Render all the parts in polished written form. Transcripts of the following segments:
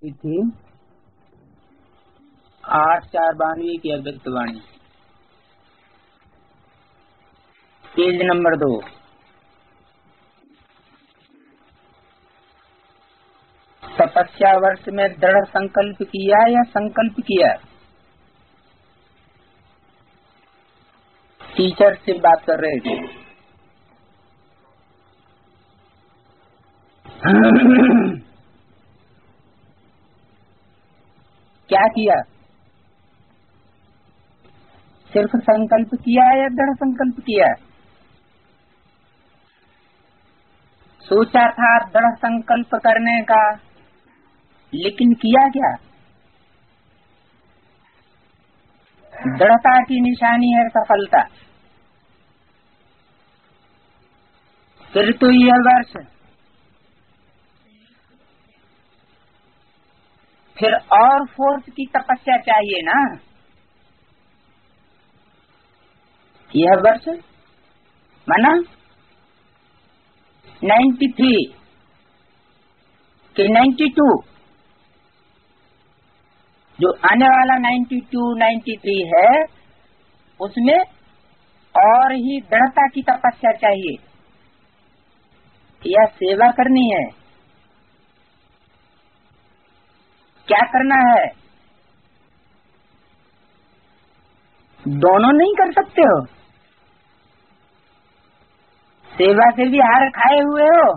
थी 8/4/92 की अव्यक्त वाणी, पेज नंबर 2। तपस्या वर्ष में दृढ़ संकल्प किया या संकल्प किया? टीचर से बात कर रहे थे। क्या किया? सिर्फ संकल्प किया या दृढ़ संकल्प किया? सोचा था दृढ़ संकल्प करने का, लेकिन किया क्या? दृढ़ता की निशानी है सफलता। फिर तो यह वर्ष फिर और फोर्स की तपस्या चाहिए ना। यह वर्ष माना 93 के 92, जो आने वाला 92-93 है, उसमें और ही दृढ़ता की तपस्या चाहिए। यह सेवा करनी है। क्या करना है? दोनों नहीं कर सकते हो। सेवा से भी हार खाए हुए हो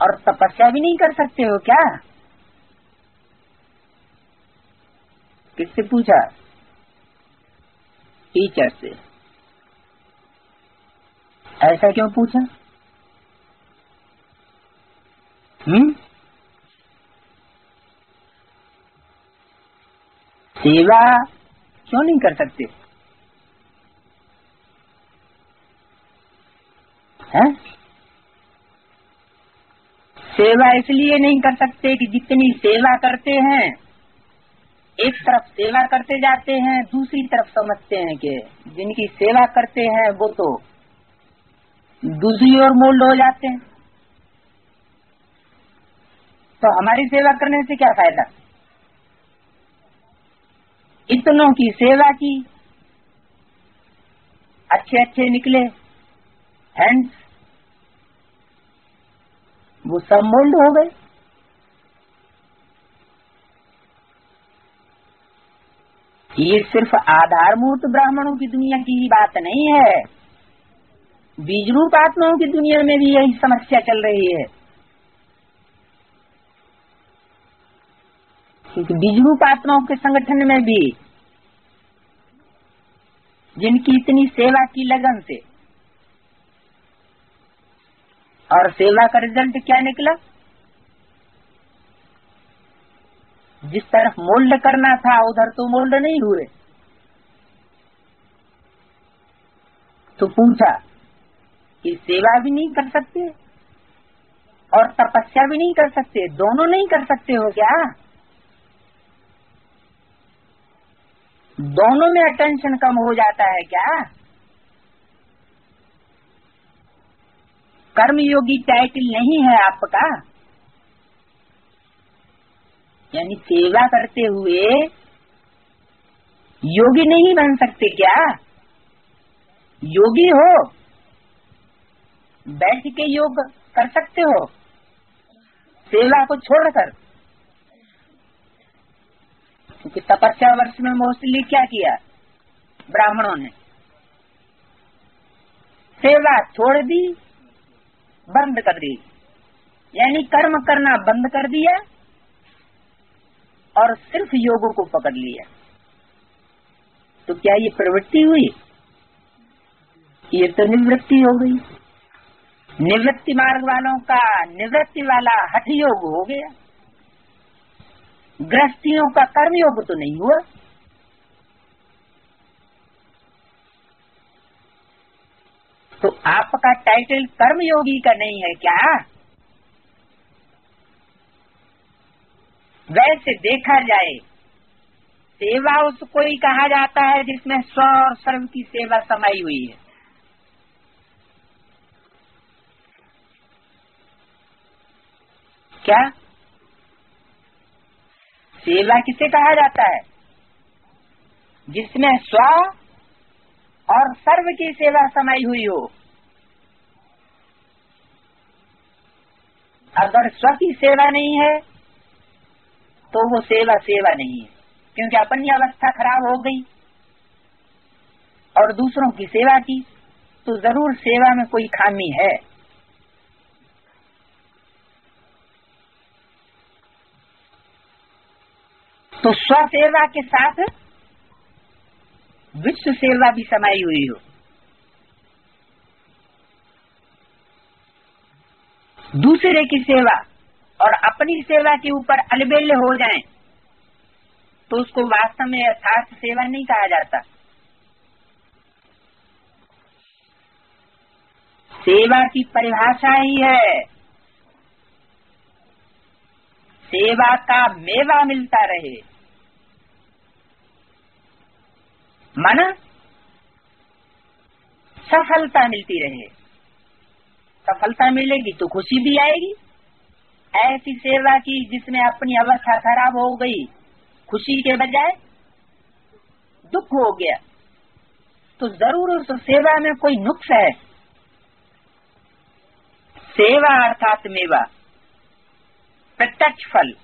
और तपस्या भी नहीं कर सकते हो क्या? किससे पूछा? टीचर से। ऐसा क्यों पूछा? सेवा क्यों नहीं कर सकते हैं? सेवा इसलिए नहीं कर सकते कि जितनी सेवा करते हैं, एक तरफ सेवा करते जाते हैं, दूसरी तरफ समझते हैं कि जिनकी सेवा करते हैं वो तो दूसरी ओर मोल्ड हो जाते हैं, तो हमारी सेवा करने से क्या फायदा? इतनों की सेवा की, अच्छे अच्छे निकले हैंड्स, वो सब मोल्ड हो गए। ये सिर्फ आधारमूर्त ब्राह्मणों की दुनिया की ही बात नहीं है, बीजरूप आत्माओं की दुनिया में भी यही समस्या चल रही है। क्योंकि बीजरूप आत्माओं के संगठन में भी जिनकी इतनी सेवा की लगन से, और सेवा का रिजल्ट क्या निकला? जिस तरफ मोल्ड करना था उधर तो मोल्ड नहीं हुए। तो पूछा कि सेवा भी नहीं कर सकते और तपस्या भी नहीं कर सकते, दोनों नहीं कर सकते हो क्या? दोनों में अटेंशन कम हो जाता है क्या? कर्मयोगी टाइटल नहीं है आपका, यानी सेवा करते हुए योगी नहीं बन सकते क्या? योगी हो, बैठ के योग कर सकते हो सेवा को छोड़कर। क्योंकि तपस्या वर्ष में मोस्टली क्या किया ब्राह्मणों ने? सेवा छोड़ दी, बंद कर दी, यानी कर्म करना बंद कर दिया और सिर्फ योग को पकड़ लिया। तो क्या ये प्रवृत्ति हुई? ये तो निवृत्ति हो गई। निवृत्ति मार्ग वालों का निवृत्ति वाला हठ योग हो गया, गृहस्थियों का कर्मयोग तो नहीं हुआ। तो आपका टाइटल कर्मयोगी का नहीं है क्या? वैसे देखा जाए सेवा उसको ही कहा जाता है जिसमें स्व और सर्व की सेवा समाई हुई है। क्या सेवा किसे कहा जाता है? जिसमें स्व और सर्व की सेवा समाई हुई हो। अगर स्व की सेवा नहीं है तो वो सेवा सेवा नहीं है, क्योंकि अपनी अवस्था खराब हो गई और दूसरों की सेवा की तो जरूर सेवा में कोई खामी है। तो स्व सेवा के साथ विश्व सेवा भी समाई हुई हो। दूसरे की सेवा और अपनी सेवा के ऊपर अलबेले हो जाएं तो उसको वास्तव में यथार्थ सेवा नहीं कहा जाता। सेवा की परिभाषा ही है सेवा का मेवा मिलता रहे। माना सफलता मिलती रहे। सफलता मिलेगी तो खुशी भी आएगी। ऐसी सेवा की जिसमें अपनी अवस्था खराब हो गई, खुशी के बजाय दुख हो गया, तो जरूर उस सेवा में कोई नुक्स है। सेवा अर्थात मेवा, प्रत्यक्ष फल।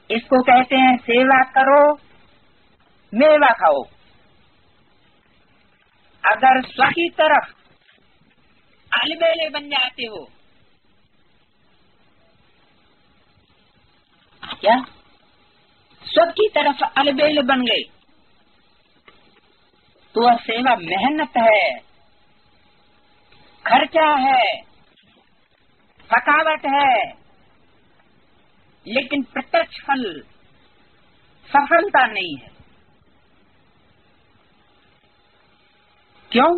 इसको कहते हैं सेवा करो मेवा खाओ। अगर स्व की तरफ अलबेले बन जाते हो, क्या स्व की तरफ अलबेले बन गए तो वह सेवा मेहनत है, खर्चा है, थकावट है, लेकिन प्रत्यक्ष फल सफलता नहीं है। क्यों?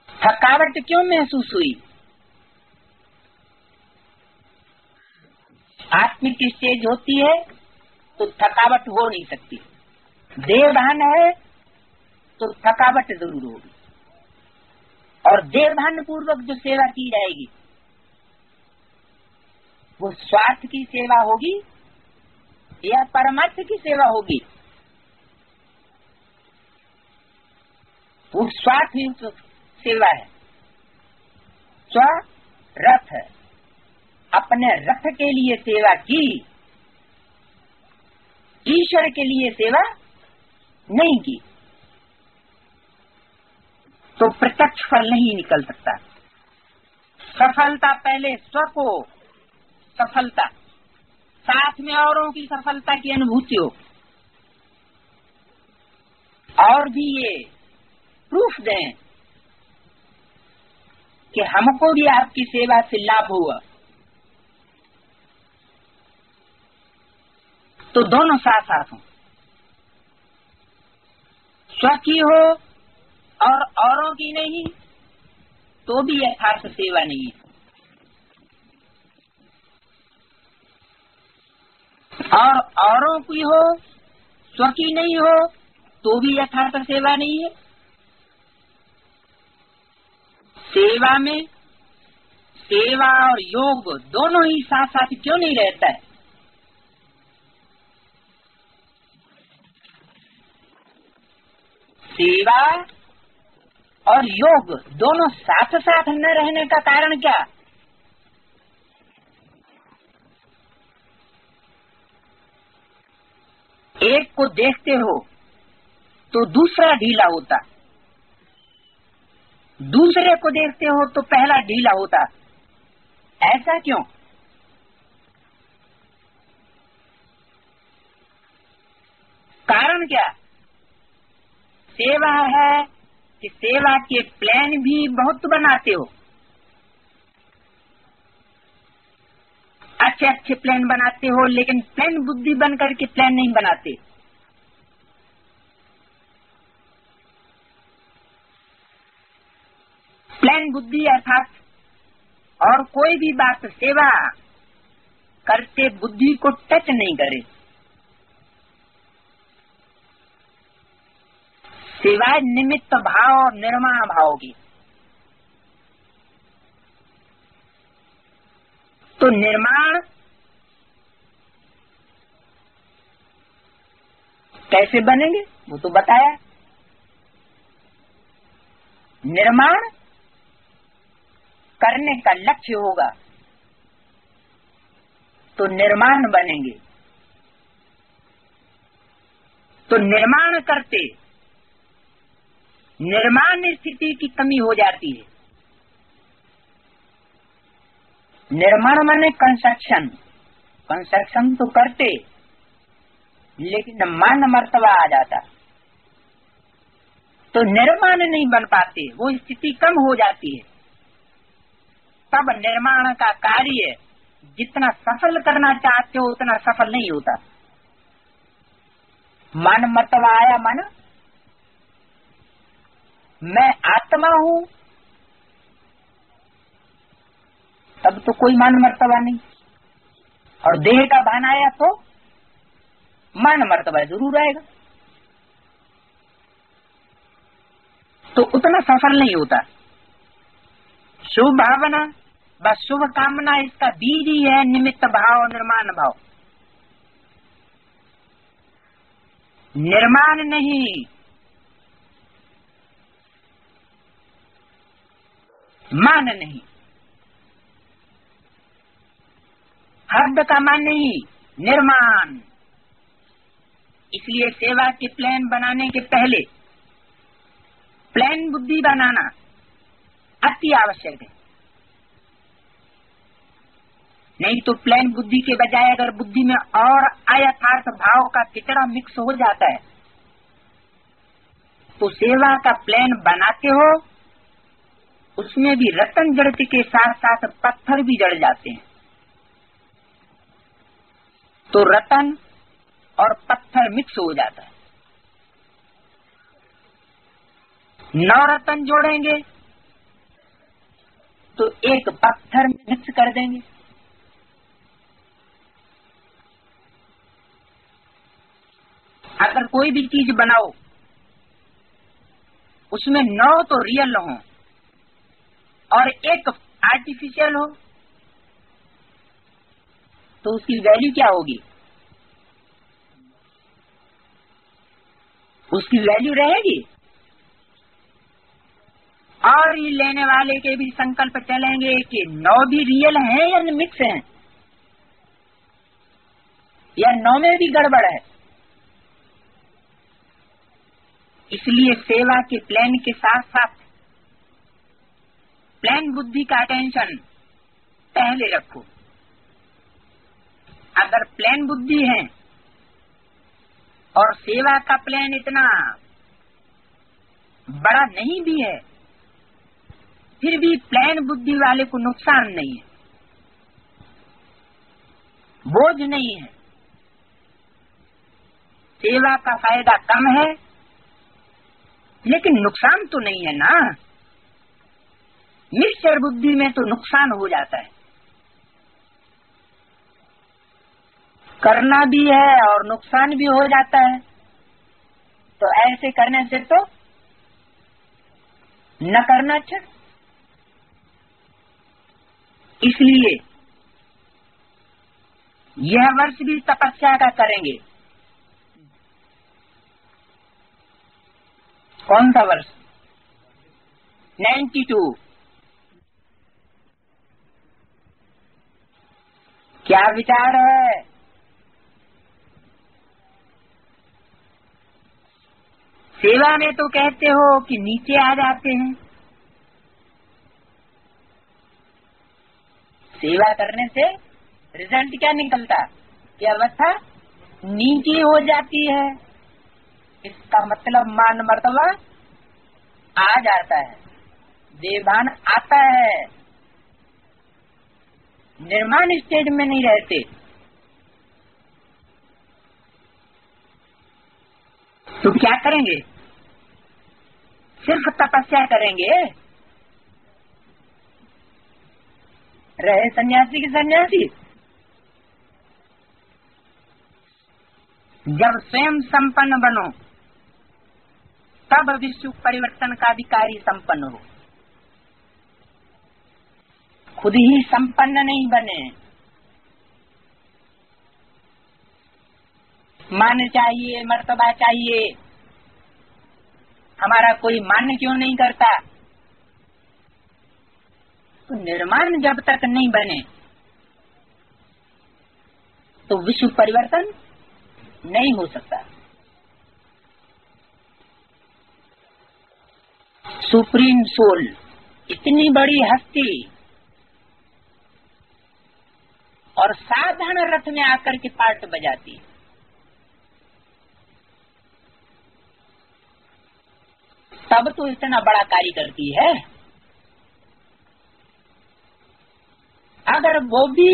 थकावट क्यों महसूस हुई? आत्मिक स्टेज होती है तो थकावट हो नहीं सकती। देवभान है तो थकावट जरूर होगी, और देवभान पूर्वक जो सेवा की जाएगी वो स्वार्थ की सेवा होगी या परमार्थ की सेवा होगी? वो स्वार्थ ही सेवा है। स्व रथ, अपने रथ के लिए सेवा की, ईश्वर के लिए सेवा नहीं की, तो प्रत्यक्ष फल नहीं निकल सकता। सफलता पहले स्व को सफलता, साथ में औरों की सफलता की अनुभूति हो, और भी ये प्रूफ दें कि हमको भी आपकी सेवा से लाभ हुआ, तो दोनों साथ साथ हों। स्व की हो और औरों की नहीं तो भी यथार्थ सेवा नहीं है। और औरों की हो, स्व की नहीं हो तो भी यथार्थ सेवा नहीं है। सेवा में सेवा और योग दोनों ही साथ साथ क्यों नहीं रहता है? सेवा और योग दोनों साथ साथ न रहने का कारण क्या? एक को देखते हो तो दूसरा ढीला होता, दूसरे को देखते हो तो पहला ढीला होता। ऐसा क्यों? कारण क्या? सेवा है कि सेवा के प्लान भी बहुत बनाते हो, अच्छे अच्छे प्लान बनाते हो, लेकिन प्लान बुद्धि बन करके प्लान नहीं बनाते। प्लान बुद्धि अर्थात और कोई भी बात सेवा करते बुद्धि को टच नहीं करे, सिवाय निमित्त भाव और निर्माण भाव की। तो निर्माण कैसे बनेंगे वो तो बताया। निर्माण करने का लक्ष्य होगा तो निर्माण बनेंगे। तो निर्माण करते निर्माण स्थिति की कमी हो जाती है। निर्माण माने कंस्ट्रक्शन, कंस्ट्रक्शन तो करते लेकिन मान मर्तबा आ जाता तो निर्माण नहीं बन पाते, वो स्थिति कम हो जाती है। तब निर्माण का कार्य जितना सफल करना चाहते हो उतना सफल नहीं होता। मान मर्तबा आया, माना मैं आत्मा हूं, तब तो कोई मान मर्तबा नहीं। और देह का भान आया तो मान मर्तबा जरूर आएगा, तो उतना सफल नहीं होता। शुभ भावना बस शुभ कामना इसका बीज ही है, निमित्त भाव निर्माण भाव। निर्माण नहीं, मान नहीं। हद का मान नहीं, निर्माण। इसलिए सेवा के प्लान बनाने के पहले प्लान बुद्धि बनाना अति आवश्यक है। नहीं तो प्लान बुद्धि के बजाय अगर बुद्धि में और अयथार्थ भाव का किचड़ा मिक्स हो जाता है तो सेवा का प्लान बनाते हो उसमें भी रतन जड़ते के साथ साथ पत्थर भी जड़ जाते हैं। तो रतन और पत्थर मिक्स हो जाता है। 9 रतन जोड़ेंगे तो एक पत्थर मिक्स कर देंगे। अगर कोई भी चीज बनाओ उसमें 9 तो रियल हो और एक आर्टिफिशियल हो तो उसकी वैल्यू क्या होगी? उसकी वैल्यू रहेगी। और ये लेने वाले के भी संकल्प चलेंगे कि 9 भी रियल हैं या मिक्स हैं, या 9 में भी गड़बड़ है। इसलिए सेवा के प्लान के साथ साथ प्लान बुद्धि का अटेंशन पहले रखो। अगर प्लान बुद्धि है और सेवा का प्लान इतना बड़ा नहीं भी है फिर भी प्लान बुद्धि वाले को नुकसान नहीं है, बोझ नहीं है। सेवा का फायदा कम है लेकिन नुकसान तो नहीं है ना। मिक्सचर बुद्धि में तो नुकसान हो जाता है, करना भी है और नुकसान भी हो जाता है। तो ऐसे करने से तो न करना अच्छा। इसलिए यह वर्ष भी तपस्या का करेंगे। कौन सा वर्ष? 92। क्या विचार है? सेवा में तो कहते हो कि नीचे आ जाते हैं। सेवा करने से रिजल्ट क्या निकलता? कि अवस्था नीचे हो जाती है। इसका मतलब मान मर्तबा आ जाता है, देवान आता है, निर्माण स्टेज में नहीं रहते। तो क्या करेंगे? सिर्फ तपस्या करेंगे। रहे सन्यासी के सन्यासी। जब स्वयं संपन्न बनो तब विश्व परिवर्तन का अधिकारी संपन्न हो। खुद ही संपन्न नहीं बने मान चाहिए, मर्तबा चाहिए, हमारा कोई मान्य क्यों नहीं करता? तो निर्माण जब तक नहीं बने तो विश्व परिवर्तन नहीं हो सकता। सुप्रीम सोल, इतनी बड़ी हस्ती, और साधारण रथ में आकर के पार्ट बजाती है। तब तो इतना बड़ा कार्य करती है। अगर वो भी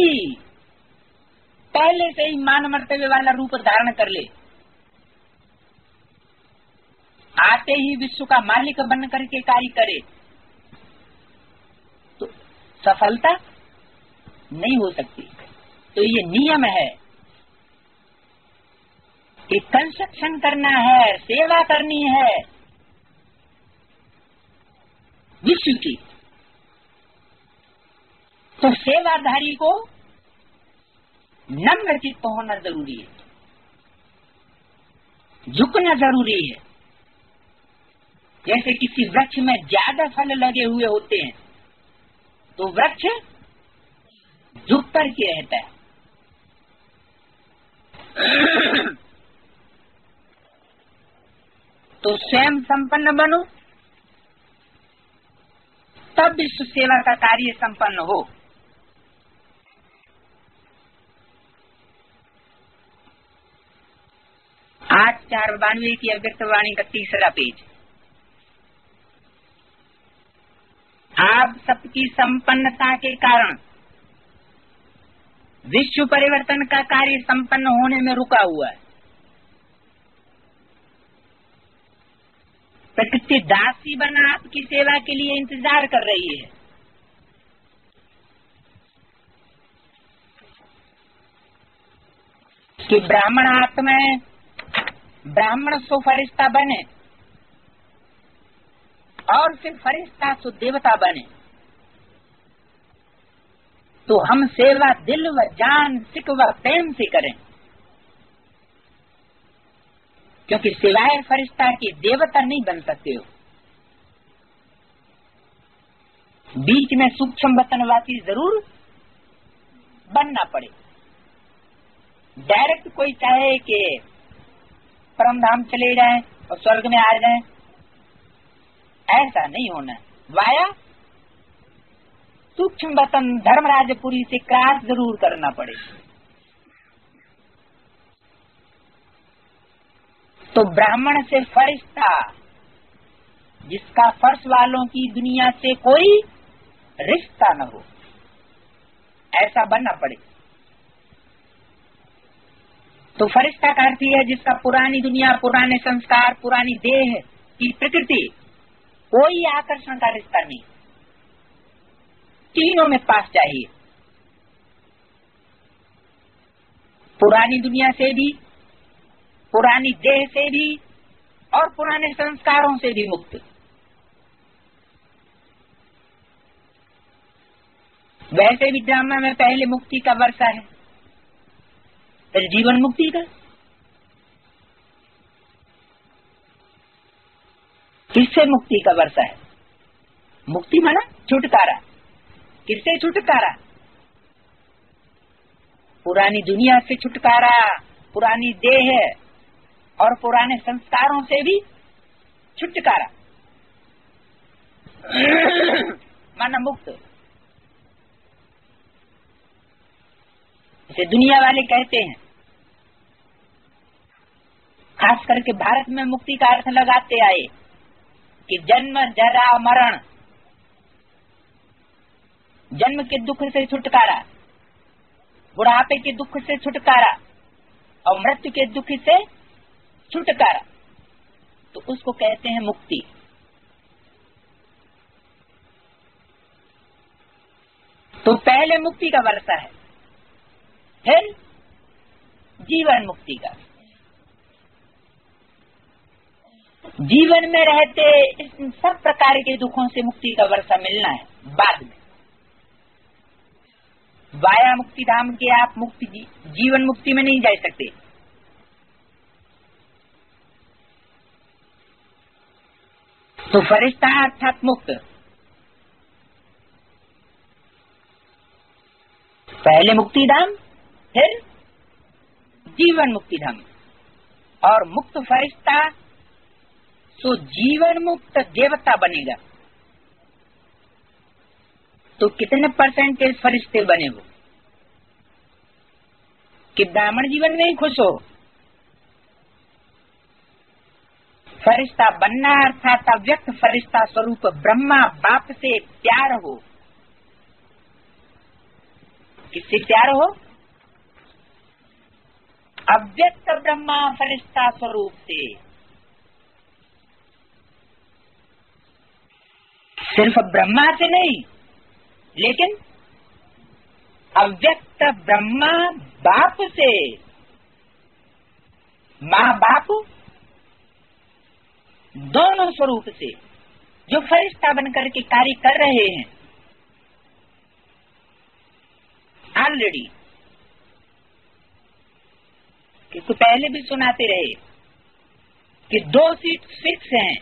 पहले से ही मान मर्तबे वाला रूप धारण कर ले, आते ही विश्व का मालिक बन करके कार्य करे, तो सफलता नहीं हो सकती। तो ये नियम है कि कंस्ट्रक्शन करना है, सेवा करनी है विश्व की, तो सेवाधारी को नम्र चित्त होना जरूरी है, झुकना जरूरी है। जैसे किसी वृक्ष में ज्यादा फल लगे हुए होते हैं तो वृक्ष झुक कर के रहता है। तो स्वयं संपन्न बनो, तब विश्व सेवा का कार्य संपन्न हो। आज 492 की अव्यक्तवाणी का 3रा पेज। आप सबकी संपन्नता के कारण विश्व परिवर्तन का कार्य संपन्न होने में रुका हुआ है। प्रकृति दासी बना आपकी सेवा के लिए इंतजार कर रही है। कि ब्राह्मण आत्माएं, ब्राह्मण सो फरिश्ता बने और फिर फरिश्ता सो देवता बने। तो हम सेवा दिल व जान, सिक व प्रेम से करें, क्योंकि सिवाय फरिश्ता के देवता नहीं बन सकते हो। बीच में सूक्ष्म वतनवासी जरूर बनना पड़े। डायरेक्ट कोई चाहे कि परम धाम चले जाएं और स्वर्ग में आ जाएं, ऐसा नहीं होना। वाया सूक्ष्म वतन धर्मराजपुरी से क्रॉस जरूर करना पड़े। तो ब्राह्मण से फरिश्ता, जिसका फर्श वालों की दुनिया से कोई रिश्ता न हो, ऐसा बनना पड़े। तो फरिश्ता का अर्थ है जिसका पुरानी दुनिया, पुराने संस्कार, पुरानी देह की प्रकृति, कोई आकर्षण का रिश्ता नहीं। तीनों में पास चाहिए, पुरानी दुनिया से भी, पुरानी देह से भी और पुराने संस्कारों से भी मुक्त। वैसे भी ड्रामा में पहले मुक्ति का वर्षा है, फिर जीवन मुक्ति का। किससे मुक्ति का वर्षा है? मुक्ति माना छुटकारा। किससे छुटकारा? पुरानी दुनिया से छुटकारा, पुरानी देह और पुराने संस्कारों से भी छुटकारा माना मुक्त। इसे दुनिया वाले कहते हैं, खास करके भारत में मुक्ति का अर्थ लगाते आए कि जन्म जरा मरण, जन्म के दुख से छुटकारा, बुढ़ापे के दुख से छुटकारा और मृत्यु के दुख से छुटकारा, तो उसको कहते हैं मुक्ति। तो पहले मुक्ति का वर्षा है, फिर जीवन मुक्ति का। जीवन में रहते इस सब प्रकार के दुखों से मुक्ति का वर्षा मिलना है बाद में। वाया मुक्ति धाम के आप मुक्ति जीवन मुक्ति में नहीं जा सकते। तो फरिश्ता अर्थात मुक्त, पहले मुक्तिधाम फिर जीवन मुक्तिधाम, और मुक्त फरिश्ता तो जीवन मुक्त देवता बनेगा। तो कितने परसेंटेज फरिश्ते बने वो कि ब्राह्मण जीवन में ही खुश हो? फरिश्ता बनना अर्थात अव्यक्त फरिश्ता स्वरूप ब्रह्मा बाप से प्यार हो। किससे प्यार हो? अव्यक्त ब्रह्मा फरिश्ता स्वरूप से। सिर्फ ब्रह्मा से नहीं, लेकिन अव्यक्त ब्रह्मा बाप से, माँ बाप दोनों स्वरूप से जो फरिश्ता बनकर के कार्य कर रहे हैं। ऑलरेडी किसको पहले भी सुनाते रहे कि 2 सीट फिक्स हैं,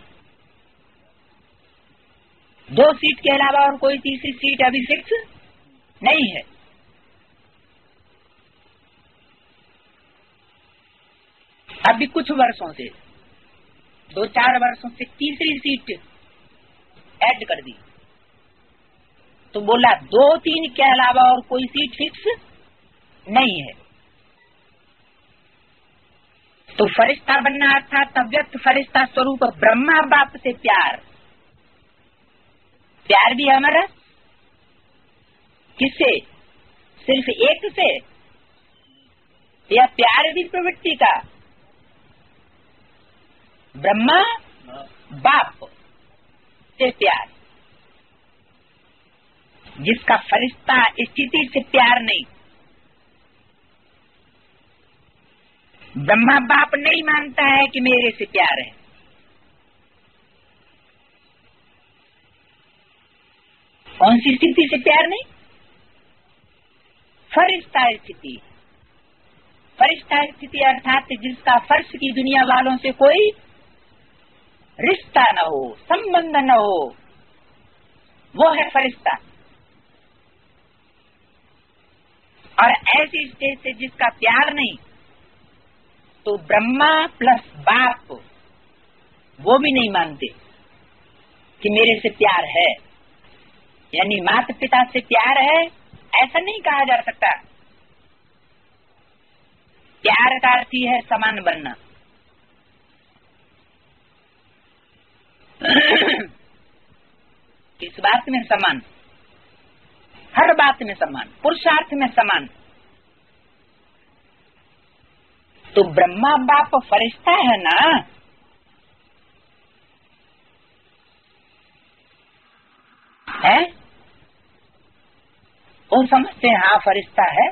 2 सीट के अलावा और कोई तीसरी सीट अभी फिक्स नहीं है। अभी कुछ वर्षों से, 2-4 वर्षों से तीसरी सीट ऐड कर दी, तो बोला 2-3 के अलावा और कोई सीट फिक्स नहीं है। तो फरिश्ता बनना अर्थात अव्यक्त फरिश्ता स्वरूप ब्रह्मा बाप से प्यार। प्यार भी हमारा किससे? सिर्फ एक से, या प्यार भी प्रवृत्ति का? ब्रह्मा बाप से प्यार, जिसका फरिश्ता स्थिति से प्यार नहीं। ब्रह्मा बाप नहीं मानता है कि मेरे से प्यार है। कौन सी स्थिति से प्यार नहीं? फरिश्ता स्थिति। फरिश्ता स्थिति अर्थात जिसका फर्श की दुनिया वालों से कोई रिश्ता न हो, संबंध न हो, वो है फरिश्ता। और ऐसी स्टेज से जिसका प्यार नहीं, तो ब्रह्मा प्लस बाप वो भी नहीं मानते कि मेरे से प्यार है, यानी माता पिता से प्यार है ऐसा नहीं कहा जा सकता। प्यार का अर्थ ही है समान बनना। किस बात में समान? हर बात में समान, पुरुषार्थ में समान। तो ब्रह्मा बाप फरिश्ता है ना, है? वो समझते हैं हाँ फरिश्ता है।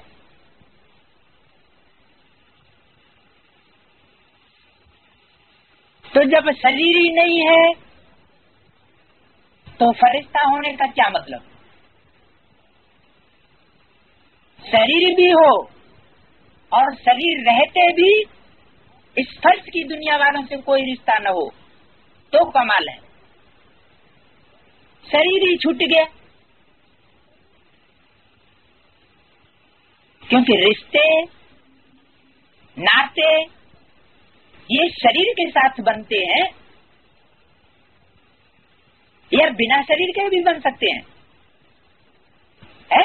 तो जब शरीर ही नहीं है तो फरिश्ता होने का क्या मतलब? शरीर भी हो और शरीर रहते भी इस फर्श की दुनिया वालों से कोई रिश्ता न हो तो कमाल है। शरीर ही छूट गया, क्योंकि रिश्ते नाते ये शरीर के साथ बनते हैं, या बिना शरीर के भी बन सकते हैं, है?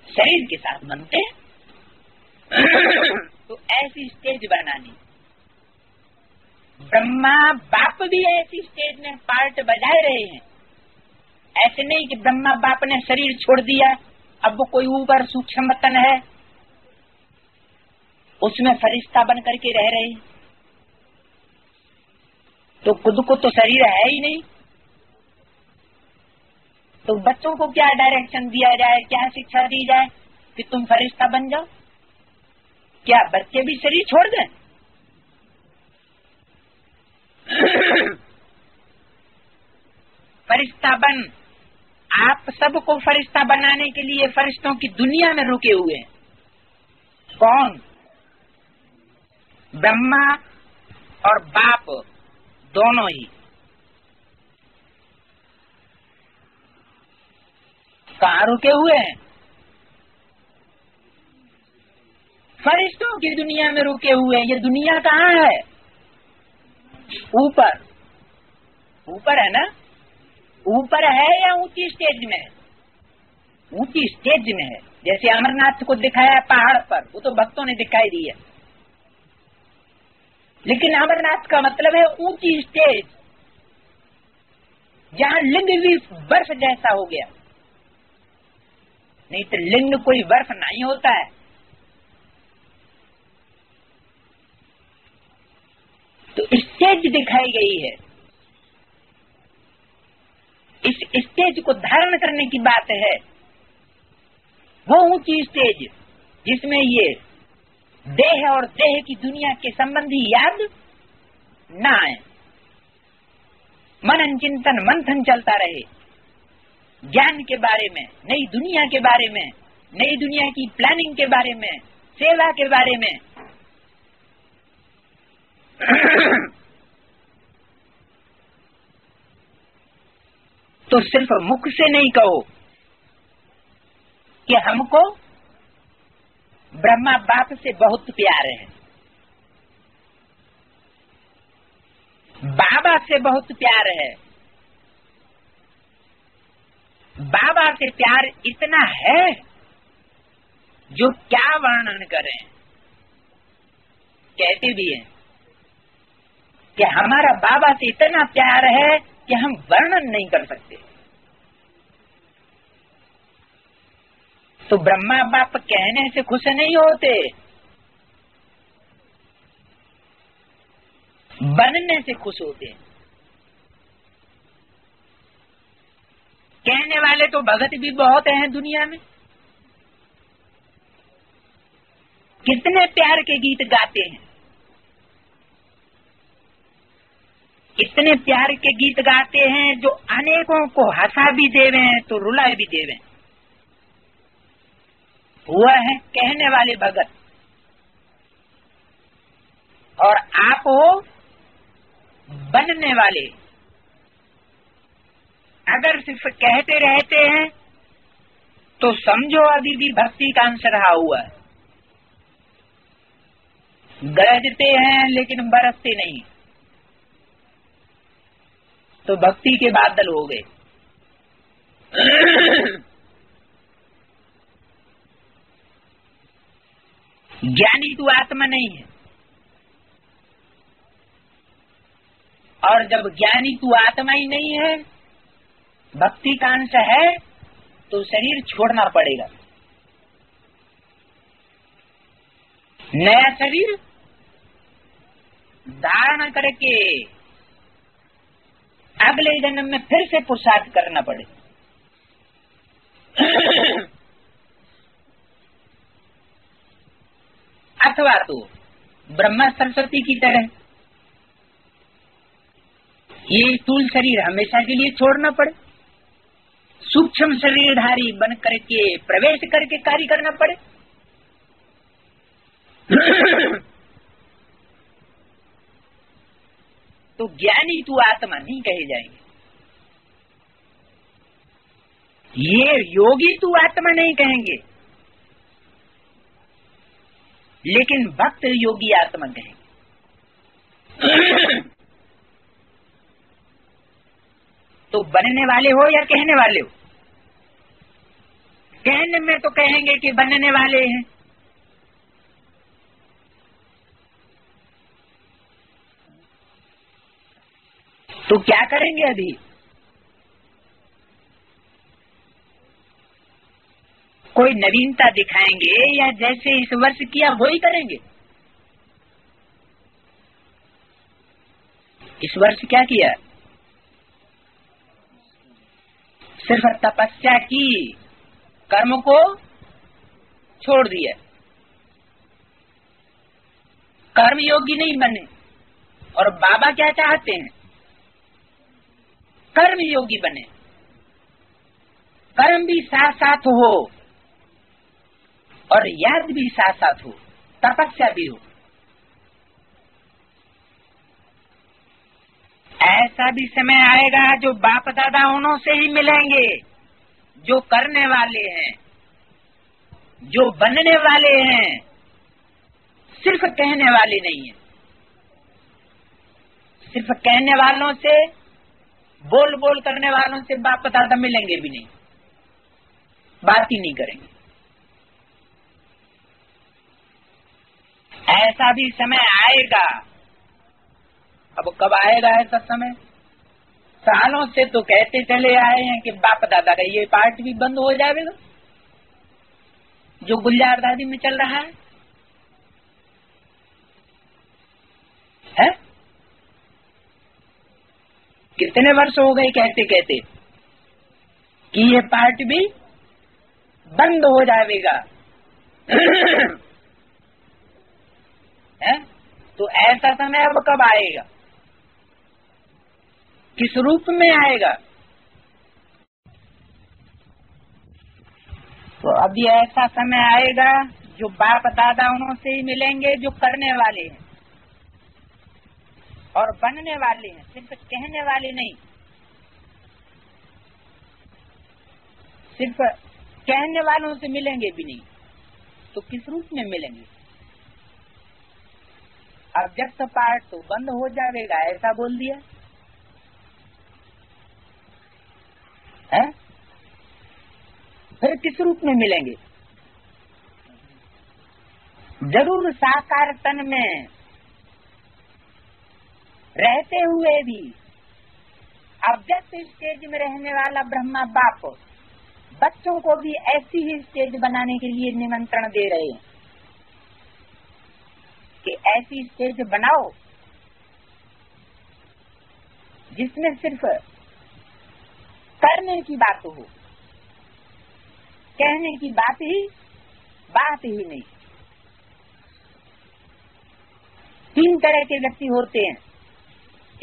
शरीर के साथ बनते हैं। तो ऐसी स्टेज बनानी। ब्रह्मा बाप भी ऐसी स्टेज में पार्ट बजाए रहे हैं। ऐसे नहीं कि ब्रह्मा बाप ने शरीर छोड़ दिया, अब वो कोई ऊपर सूक्ष्म तन है उसमें फरिश्ता बन करके रह रहे हैं। तो खुद को तो शरीर है ही नहीं, तो बच्चों को क्या डायरेक्शन दिया जाए, क्या शिक्षा दी जाए कि तुम फरिश्ता बन जाओ? क्या बच्चे भी शरीर छोड़ दें? फरिश्ता बन। आप सबको फरिश्ता बनाने के लिए फरिश्तों की दुनिया में रुके हुए हैं। कौन? ब्रह्मा और बाप दोनों ही। कहाँ रुके हुए हैं? फरिश्तों की दुनिया में रुके हुए हैं। ये दुनिया कहाँ है? ऊपर। ऊपर है ना? ऊपर है या ऊंची स्टेज में? ऊंची स्टेज में है। जैसे अमरनाथ को दिखाया पहाड़ पर, वो तो भक्तों ने दिखाई दी है, लेकिन अमरनाथ का मतलब है ऊंची स्टेज, जहाँ लिंग भी बर्फ जैसा हो गया। नहीं तो लिंग कोई बर्फ नहीं होता है। तो स्टेज दिखाई गई है। इस स्टेज को धारण करने की बात है। वो ऊंची स्टेज जिसमें ये देह और देह की दुनिया के संबंधी याद ना आए, मनन चिंतन मंथन चलता रहे, ज्ञान के बारे में, नई दुनिया के बारे में, नई दुनिया की प्लानिंग के बारे में, सेवा के बारे में। तो सिर्फ मुख से नहीं कहो कि हमको ब्रह्मा बाप से बहुत प्यार है, बाबा से बहुत प्यार है। बाबा से प्यार इतना है जो क्या वर्णन करें। कहते भी हैं कि हमारा बाबा से इतना प्यार है कि हम वर्णन नहीं कर सकते। तो ब्रह्मा बाप कहने से खुश नहीं होते, बनने से खुश होते हैं। कहने वाले तो भगत भी बहुत हैं दुनिया में। कितने प्यार के गीत गाते हैं, इतने प्यार के गीत गाते हैं जो अनेकों को हंसा भी देवे हैं तो रुला भी देवे। वह है कहने वाले भगत। और आप हो बनने वाले। अगर सिर्फ कहते रहते हैं तो समझो अभी भी भक्ति का अंश रहा हुआ है। गरजते हैं लेकिन बरसते नहीं, तो भक्ति के बादल हो गए। ज्ञानी तू आत्मा नहीं है, और जब ज्ञानी तू आत्मा ही नहीं है, भक्ति का अंश है, तो शरीर छोड़ना पड़ेगा। नया शरीर धारण करके अगले जन्म में फिर से पुरुषार्थ करना पड़े। अथवा तो ब्रह्मा सरस्वती की तरह ये स्थूल शरीर हमेशा के लिए छोड़ना पड़े, सूक्ष्म शरीरधारी बन करके प्रवेश करके कार्य करना पड़े। तो ज्ञानी तू आत्मा नहीं कहे जाएंगे, ये योगी तू आत्मा नहीं कहेंगे, लेकिन भक्त योगी आत्मा कहेंगे। तो बनने वाले हो या कहने वाले हो? कहने में तो कहेंगे कि बनने वाले हैं, तो क्या करेंगे अभी? कोई नवीनता दिखाएंगे या जैसे इस वर्ष किया वही करेंगे? इस वर्ष क्या किया? सिर्फ तपस्या की, कर्म को छोड़ दिया, कर्म योगी नहीं बने। और बाबा क्या चाहते हैं? कर्म योगी बने, कर्म भी साथ साथ हो और याद भी साथ साथ हो, तपस्या भी हो। ऐसा भी समय आएगा जो बाप दादा उन्हों से ही मिलेंगे जो करने वाले हैं, जो बनने वाले हैं, सिर्फ कहने वाले नहीं है। सिर्फ कहने वालों से, बोल बोल करने वालों से बाप दादा मिलेंगे भी नहीं, बात ही नहीं करेंगे। ऐसा भी समय आएगा। अब कब आएगा ऐसा समय? सालों से तो कहते चले आए हैं कि बाप दादा का ये पार्ट भी बंद हो जाएगा, जो गुलजार दादी में चल रहा है? कितने वर्ष हो गए कहते कहते कि ये पार्ट भी बंद हो जाएगा। है? तो ऐसा समय अब कब आएगा? किस रूप में आएगा? तो अभी ऐसा समय आएगा जो बाप दादाओं से ही मिलेंगे, जो करने वाले हैं और बनने वाले हैं, सिर्फ कहने वाले नहीं। सिर्फ कहने वालों से मिलेंगे भी नहीं, तो किस रूप में मिलेंगे? अव्यक्त पाठ तो बंद हो जाएगा, ऐसा बोल दिया है? फिर किस रूप में मिलेंगे? जरूर साकार तन में रहते हुए भी अव्यक्त स्टेज में रहने वाला ब्रह्मा बाप बच्चों को भी ऐसी ही स्टेज बनाने के लिए निमंत्रण दे रहे हैं कि ऐसी स्टेज बनाओ जिसमें सिर्फ करने की बात हो, कहने की बात ही नहीं। 3 तरह के व्यक्ति होते हैं।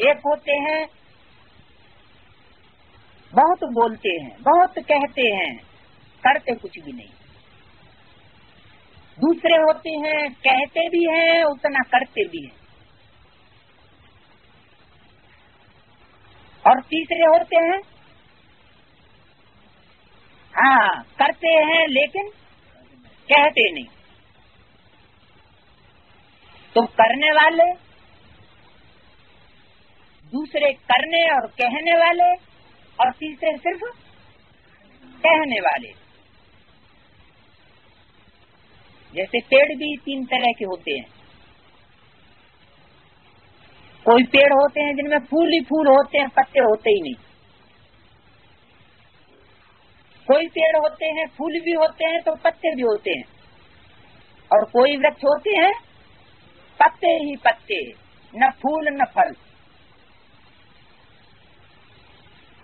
एक होते हैं बहुत बोलते हैं, बहुत कहते हैं, करते कुछ भी नहीं। दूसरे होते हैं कहते भी हैं, उतना करते भी हैं। और तीसरे होते हैं हाँ करते हैं लेकिन कहते नहीं। तो करने वाले, दूसरे करने और कहने वाले, और तीसरे सिर्फ कहने वाले। जैसे पेड़ भी 3 तरह के होते हैं। कोई पेड़ होते हैं जिनमें फूल ही फूल होते हैं, पत्ते होते ही नहीं। कोई पेड़ होते हैं फूल भी होते हैं तो पत्ते भी होते हैं, और कोई वृक्ष होते हैं पत्ते ही पत्ते, न फूल न फल।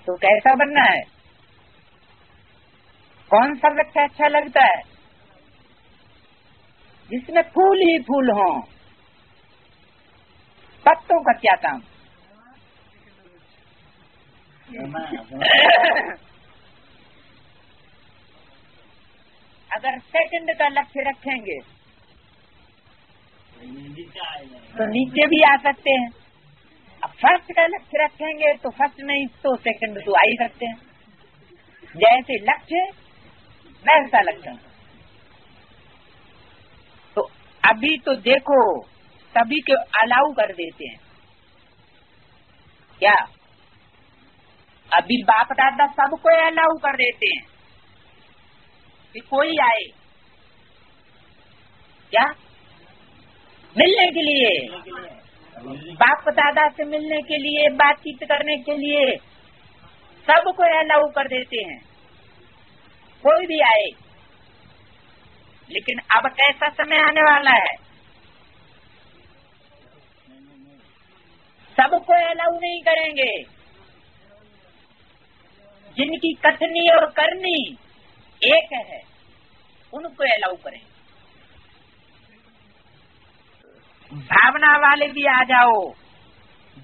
तो कैसा बनना है? कौन सा वृक्ष अच्छा लगता है? जिसमें फूल ही फूल हो, पत्तों का क्या काम? अगर सेकंड का लक्ष्य रखेंगे तो नीचे भी आ सकते हैं। अब फर्स्ट का लक्ष्य रखेंगे तो फर्स्ट नहीं तो सेकंड तो आ ही सकते हैं। जैसे लक्ष्य वैसा लक्षण। तो अभी तो देखो सभी को अलाउ कर देते हैं। क्या अभी बाप दादा सबको अलाउ कर देते हैं कि कोई आए क्या मिलने के लिए, बाप दादा से मिलने के लिए, बातचीत करने के लिए सबको अलाउ कर देते हैं, कोई भी आए। लेकिन अब कैसा समय आने वाला है? सबको अलाउ नहीं करेंगे। जिनकी कथनी और करनी एक है उनको अलाउ करें। भावना वाले भी आ जाओ,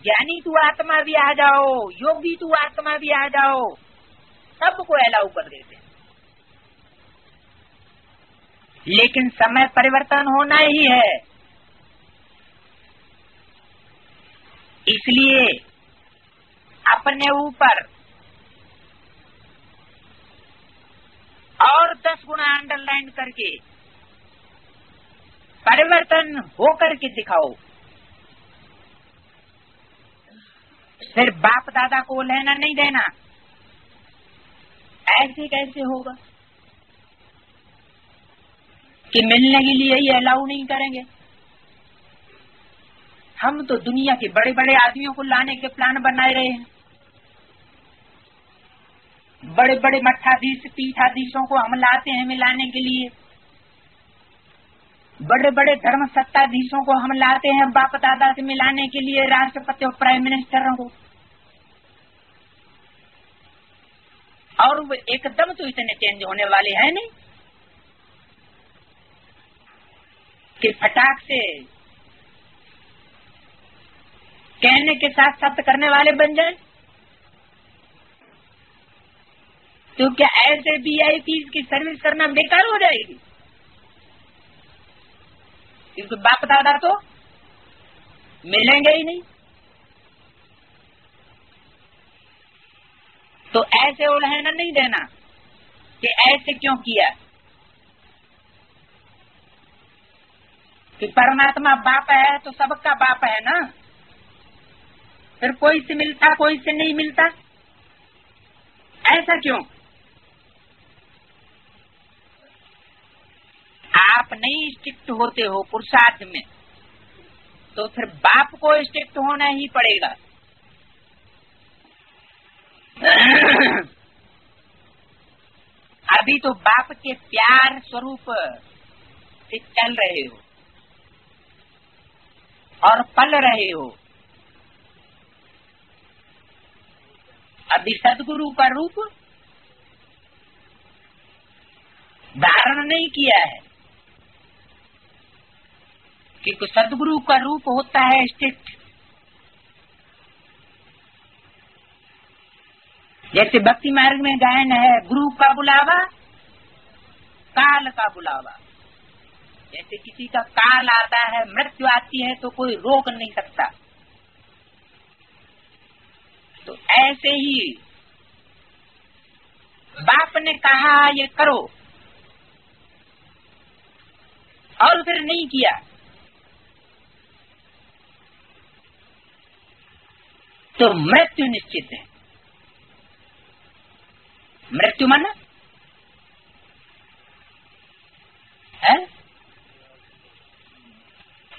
ज्ञानी तू आत्मा भी आ जाओ, योगी तू आत्मा भी आ जाओ, सबको अलाउ कर देते हैं। लेकिन समय परिवर्तन होना ही है। इसलिए अपने ऊपर 10 गुना अंडरलाइन करके परिवर्तन हो करके दिखाओ, फिर बाप दादा को लेना नहीं देना, ऐसे कैसे होगा कि मिलने के लिए ही अलाउ नहीं करेंगे। हम तो दुनिया के बड़े बड़े आदमियों को लाने के प्लान बनाए रहे हैं, बड़े बड़े मठाधीश पीठाधीशों को हम लाते हैं मिलाने के लिए, बड़े बड़े धर्म सत्ताधीशों को हम लाते हैं बाप दादा से मिलाने के लिए, राष्ट्रपति और प्राइम मिनिस्टरों को। और वो एकदम तो इतने चेंज होने वाले हैं नहीं कि फटाक से कहने के साथ साथ करने वाले बन जाए। तो क्या ऐसे VIP की सर्विस करना बेकार हो जाएगी? क्योंकि बाप दादा तो मिलेंगे ही नहीं। तो ऐसे उल्हना नहीं देना कि ऐसे क्यों किया, कि परमात्मा बाप है तो सबका बाप है ना, फिर कोई से मिलता कोई से नहीं मिलता, ऐसा क्यों? आप नहीं स्ट्रिक्ट होते हो पुरुषार्थ में, तो फिर बाप को स्ट्रिक्ट होना ही पड़ेगा। अभी तो बाप के प्यार स्वरूप से चल रहे हो और पल रहे हो। अभी सद्गुरु का रूप धारण नहीं किया है, क्योंकि सद्गुरु का रूप होता है स्ट्रिक्ट। जैसे भक्ति मार्ग में गायन है, गुरु का बुलावा काल का बुलावा। जैसे किसी का काल आता है, मृत्यु आती है, तो कोई रोक नहीं सकता। तो ऐसे ही बाप ने कहा ये करो और फिर नहीं किया, तो मृत्यु निश्चित है। मृत्यु माना है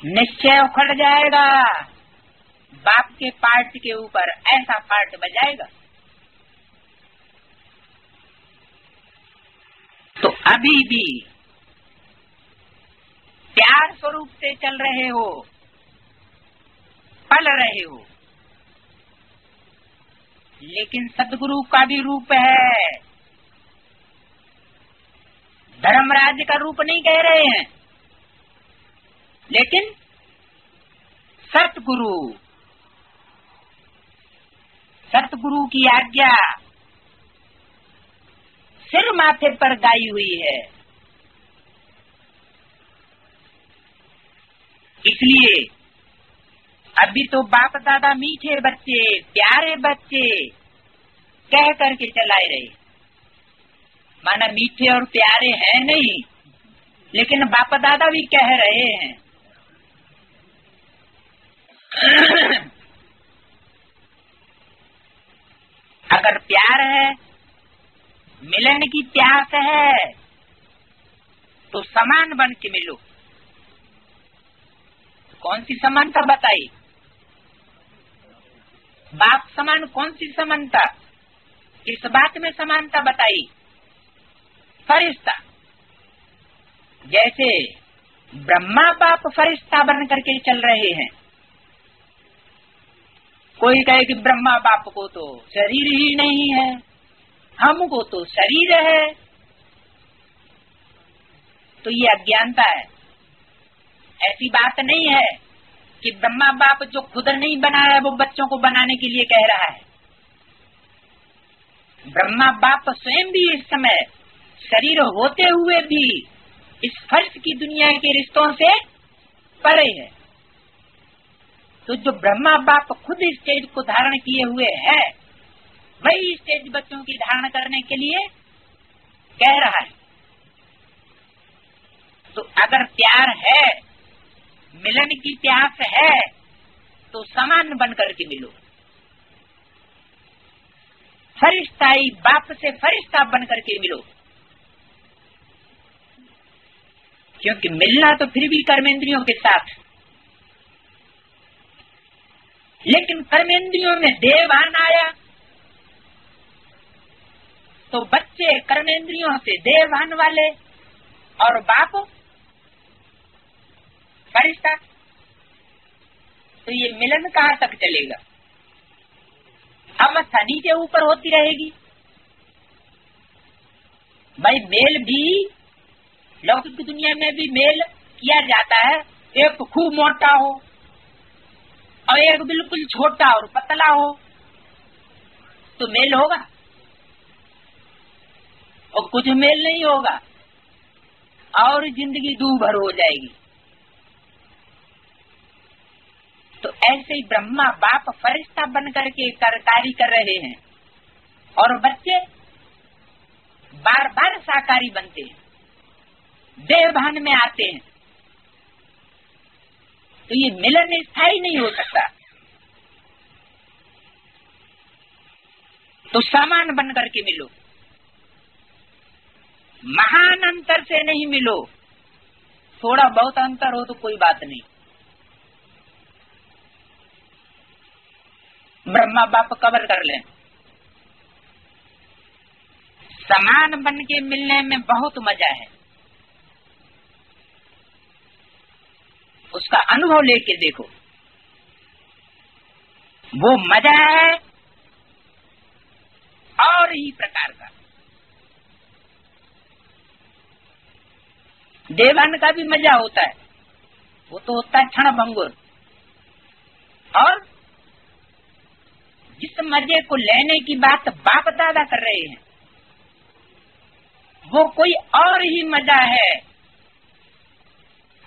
निश्चय उखड़ जाएगा बाप के पार्ट के ऊपर, ऐसा पार्ट बजाएगा। तो अभी भी प्यार स्वरूप से चल रहे हो, पल रहे हो, लेकिन सद्गुरु का भी रूप है। धर्मराज का रूप नहीं कह रहे हैं, लेकिन सतगुरु, सतगुरु की आज्ञा सिर माथे पर गाई हुई है। इसलिए अभी तो बाप दादा मीठे बच्चे, प्यारे बच्चे कह करके चलाए रहे, माना मीठे और प्यारे हैं नहीं, लेकिन बाप दादा भी कह रहे हैं। अगर प्यार है, मिलन की प्यास है, तो समान बन के मिलो। कौन सी समानता बताई? बाप समान कौन सी समानता, किस बात में समानता बताई? फरिश्ता। जैसे ब्रह्मा बाप फरिश्ता बन करके चल रहे हैं। कोई कहे कि ब्रह्मा बाप को तो शरीर ही नहीं है, हमको तो शरीर है, तो ये अज्ञानता है। ऐसी बात नहीं है कि ब्रह्मा बाप जो खुद नहीं बनाया वो बच्चों को बनाने के लिए कह रहा है। ब्रह्मा बाप स्वयं भी इस समय शरीर होते हुए भी इस फर्श की दुनिया के रिश्तों से परे है। तो जो ब्रह्मा बाप खुद स्टेज को धारण किए हुए है, वही स्टेज बच्चों की धारण करने के लिए कह रहा है। तो अगर प्यार है, मिलन की प्यास है, तो समान बन करके मिलो। फरिश्ताई बाप से फरिश्ता बन करके मिलो, क्योंकि मिलना तो फिर भी कर्मेंद्रियों के साथ, लेकिन कर्मेंद्रियों में देवभान आया तो बच्चे कर्मेंद्रियों से देवभान वाले और बाप फरिश्ता, तो ये मिलन कहाँ तक चलेगा? अवस्था नीचे ऊपर होती रहेगी। भाई मेल भी लौकिक दुनिया में भी मेल किया जाता है, एक खूब मोटा हो और एक बिल्कुल छोटा और पतला हो, तो मेल होगा? और कुछ मेल नहीं होगा और जिंदगी दूभर हो जाएगी। तो ऐसे ही ब्रह्मा बाप फरिश्ता बन करके कार्य कर रहे हैं और बच्चे बार बार साकारी बनते हैं, देवभान में आते हैं। तो ये मिलन स्थायी नहीं हो सकता। तो समान बन करके मिलो, महान अंतर से नहीं मिलो। थोड़ा बहुत अंतर हो तो कोई बात नहीं। ब्रह्मा बाप कवर कर लें, समान बन के मिलने में बहुत मजा है। उसका अनुभव लेके देखो, वो मजा है और ही प्रकार का। देवान का भी मजा होता है, वो तो होता है क्षण भंगुर, और जिस मजे को लेने की बात बाप दादा कर रहे हैं वो कोई और ही मजा है।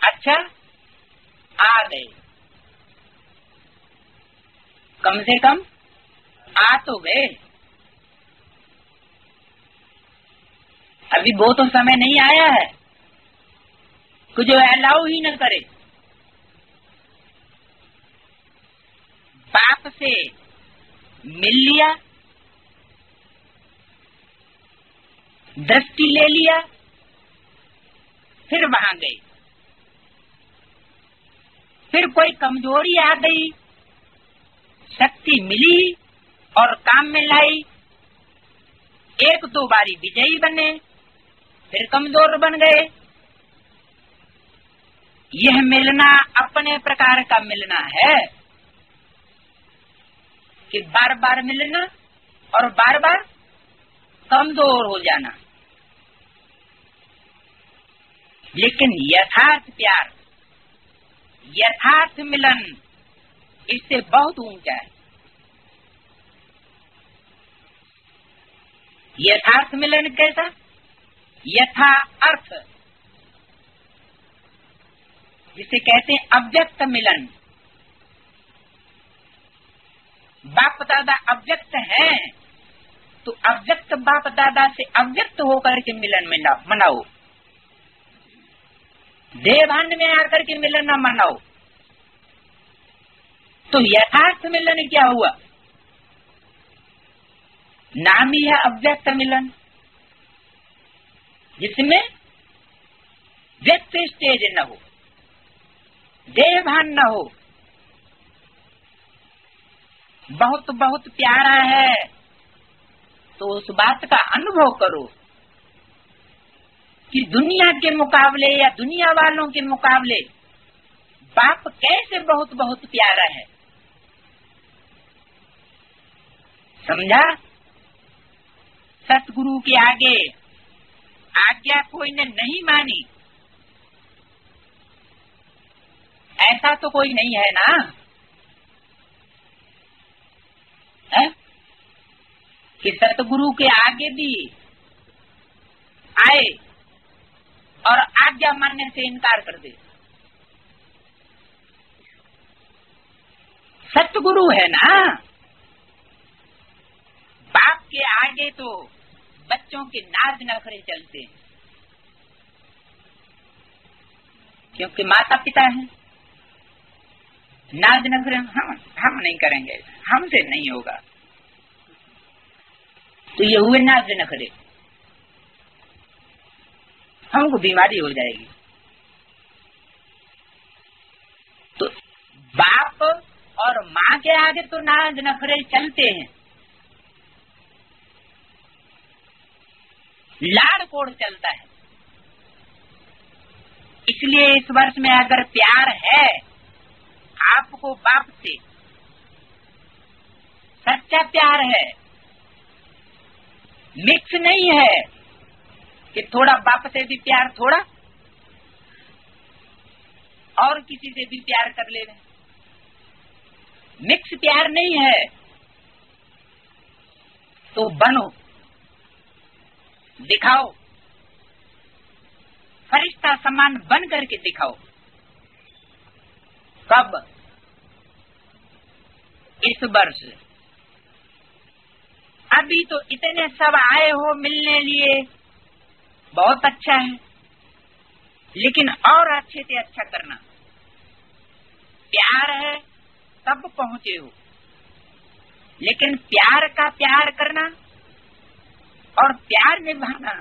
अच्छा आ गए, कम से कम आ तो गए। अभी वो तो समय नहीं आया है कि जो अलाउ ही न करे। बाप से मिल लिया, दृष्टि ले लिया, फिर वहां गए, फिर कोई कमजोरी आ गई, शक्ति मिली और काम में लाई, एक दो बारी विजयी बने, फिर कमजोर बन गए। यह मिलना अपने प्रकार का मिलना है कि बार बार मिलना और बार बार कमजोर हो जाना। लेकिन यथार्थ प्यार, यथार्थ मिलन इससे बहुत ऊंचा है। यथार्थ मिलन कैसा? यथा अर्थ, जिसे कहते हैं अव्यक्त मिलन। बाप दादा अव्यक्त हैं, तो अव्यक्त बाप दादा से अव्यक्त होकर के मिलन में मनाओ, देवान में आकर के मिलन न मनाओ। तो यथार्थ मिलन क्या हुआ? नाम ही है अव्यक्त मिलन, जिसमें व्यक्त स्टेज न हो, देहभान न हो। बहुत बहुत प्यारा है तो उस बात का अनुभव करो कि दुनिया के मुकाबले या दुनिया वालों के मुकाबले बाप कैसे बहुत बहुत प्यारा है। समझा? सतगुरु के आगे आज्ञा कोई ने नहीं मानी, ऐसा तो कोई नहीं है ना, है? कि सतगुरु के आगे भी आए और आज्ञा मानने से इनकार कर दे। सतगुरु है ना। बाप के आगे तो बच्चों के नाज नखरे चलते हैं, क्योंकि माता पिता हैं। नाज नखरे हम नहीं करेंगे, हमसे नहीं होगा, तो ये हुए नाज नखरे, हमको बीमारी हो जाएगी। तो बाप और माँ के आगे तो नाज नखरे चलते हैं, लाड़ कोड़ चलता है। इसलिए इस वर्ष में अगर प्यार है आपको बाप से, सच्चा प्यार है, मिक्स नहीं है कि थोड़ा बाप से भी प्यार, थोड़ा और किसी से भी प्यार कर ले रहे, मिक्स प्यार नहीं है। तो बनो, दिखाओ, फरिश्ता समान बन करके दिखाओ। कब? इस वर्ष। अभी तो इतने सब आए हो मिलने लिए, बहुत अच्छा है, लेकिन और अच्छे से अच्छा करना। प्यार है तब पहुंचे हो, लेकिन प्यार का प्यार करना और प्यार निभाना